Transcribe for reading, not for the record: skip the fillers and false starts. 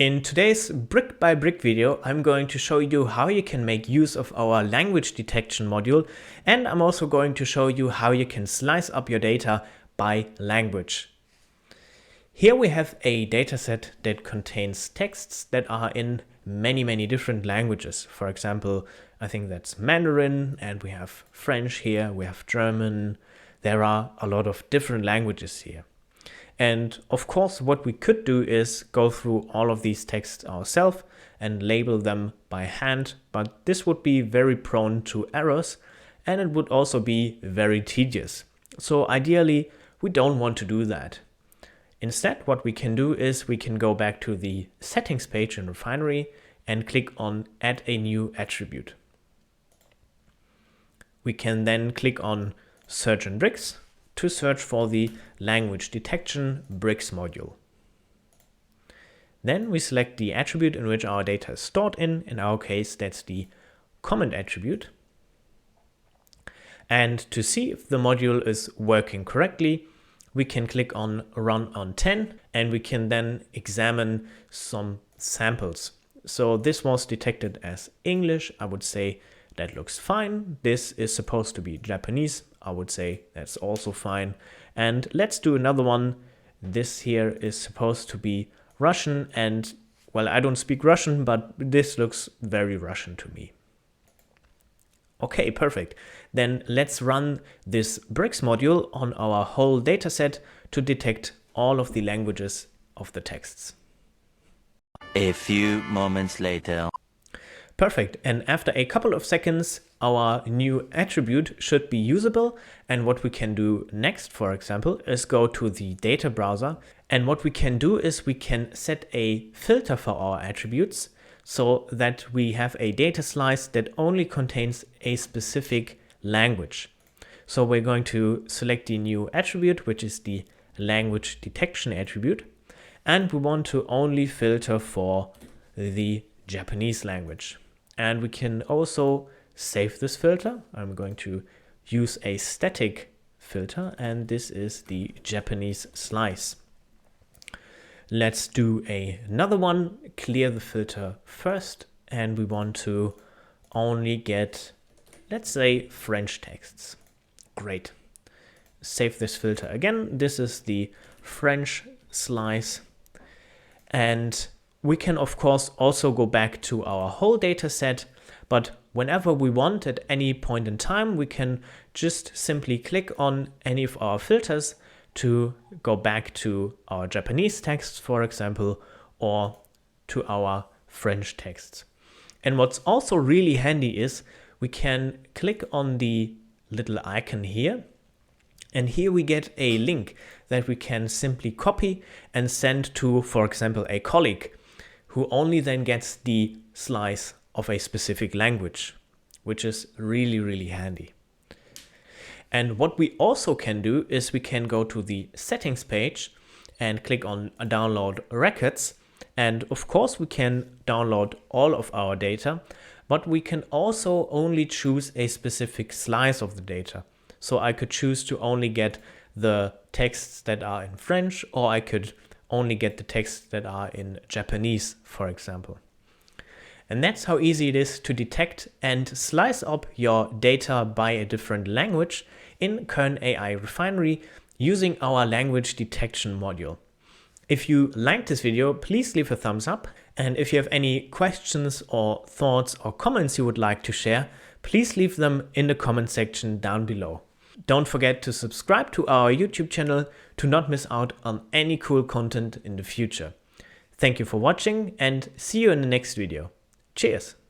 In today's brick by brick video, I'm going to show you how you can make use of our language detection module, and I'm also going to show you how you can slice up your data by language. Here we have a dataset that contains texts that are in many different languages. For example, I think that's Mandarin, and we have French here, we have German. There are a lot of different languages here. And of course, what we could do is go through all of these texts ourselves and label them by hand, but this would be very prone to errors and it would also be very tedious. So ideally, we don't want to do that. Instead, what we can do is we can go back to the settings page in Refinery and click on Add a new attribute. We can then click on Search in Bricks to search for the language detection bricks module. Then we select the attribute in which our data is stored in our case that's the comment attribute. And to see if the module is working correctly, we can click on Run on 10 and we can then examine some samples. So this was detected as English. I would say that looks fine. This is supposed to be Japanese. I would say that's also fine. And let's do another one. This here is supposed to be Russian, and well, I don't speak Russian, but this looks very Russian to me. Okay, perfect. Then let's run this bricks module on our whole dataset to detect all of the languages of the texts. A few moments later. Perfect. And after a couple of seconds, our new attribute should be usable. And what we can do next, for example, is go to the data browser. And what we can do is we can set a filter for our attributes so that we have a data slice that only contains a specific language. So we're going to select the new attribute, which is the language detection attribute. And we want to only filter for the Japanese language. And we can also save this filter. I'm going to use a static filter, and this is the Japanese slice. Let's do another one. Clear the filter first, and we want to only get, let's say, French texts. Great. Save this filter again. This is the French slice. And we can, of course, also go back to our whole data set, but whenever we want at any point in time, we can just simply click on any of our filters to go back to our Japanese texts, for example, or to our French texts. And what's also really handy is we can click on the little icon here, and here we get a link that we can simply copy and send to, for example, a colleague, who only then gets the slice of a specific language, which is really handy. And what we also can do is we can go to the settings page and click on download records. And of course we can download all of our data, but we can also only choose a specific slice of the data. So I could choose to only get the texts that are in French, or I could only get the texts that are in Japanese, for example. And that's how easy it is to detect and slice up your data by a different language in Kern AI Refinery using our language detection module. If you liked this video, please leave a thumbs up. And if you have any questions or thoughts or comments you would like to share, please leave them in the comment section down below. Don't forget to subscribe to our YouTube channel to not miss out on any cool content in the future. Thank you for watching and see you in the next video. Cheers!